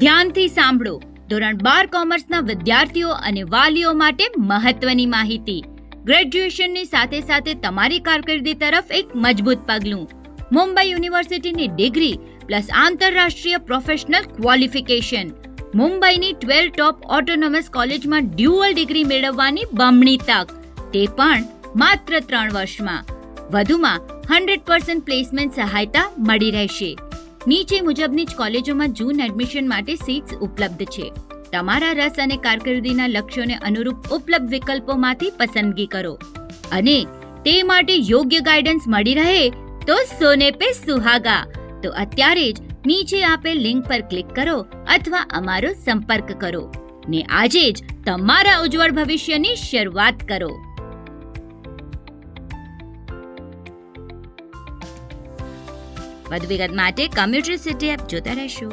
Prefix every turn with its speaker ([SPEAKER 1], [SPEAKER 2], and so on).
[SPEAKER 1] ધ્યાનથી સાંભળો. ધોરણ 12 કોમર્સના વિદ્યાર્થીઓ અને વાલીઓ માટે મહત્વની માહિતી. ગ્રેજ્યુએશનની સાથે સાથે તમારી કારકિર્દી તરફ એક મજબૂત પગલું. મુંબઈ યુનિવર્સિટીની ડિગ્રી પ્લસ આંતરરાષ્ટ્રીય પ્રોફેશનલ ક્વોલિફિકેશન. મુંબઈની 12 ટોપ ઓટોનોમસ કોલેજમાં ડ્યુઅલ ડિગ્રી મેળવવાની બમણી તક, તે પણ માત્ર 3 વર્ષમાં. વધુમાં 100% પ્લેસમેન્ટ સહાયતા મળી રહેશે. નીચે મુજબની જ કોલેજોમાં જૂન એડમિશન માટે સીટ્સ ઉપલબ્ધ છે. તમારા રસ અને કારકિર્દીના લક્ષ્યોને અનુરૂપ ઉપલબ્ધ વિકલ્પોમાંથી પસંદગી કરો અને તે માટે યોગ્ય ગાઈડન્સ મળી રહે તો સોને પે સુહાગા. તો અત્યારે જ નીચે આપેલ લિંક પર ક્લિક કરો અથવા અમારો સંપર્ક કરો ને આજે જ તમારા ઉજ્જવળ ભવિષ્યની શરૂઆત કરો. વધુ વિગત માટે કમ્યુટર સિટી એપ જોતા રહેશો.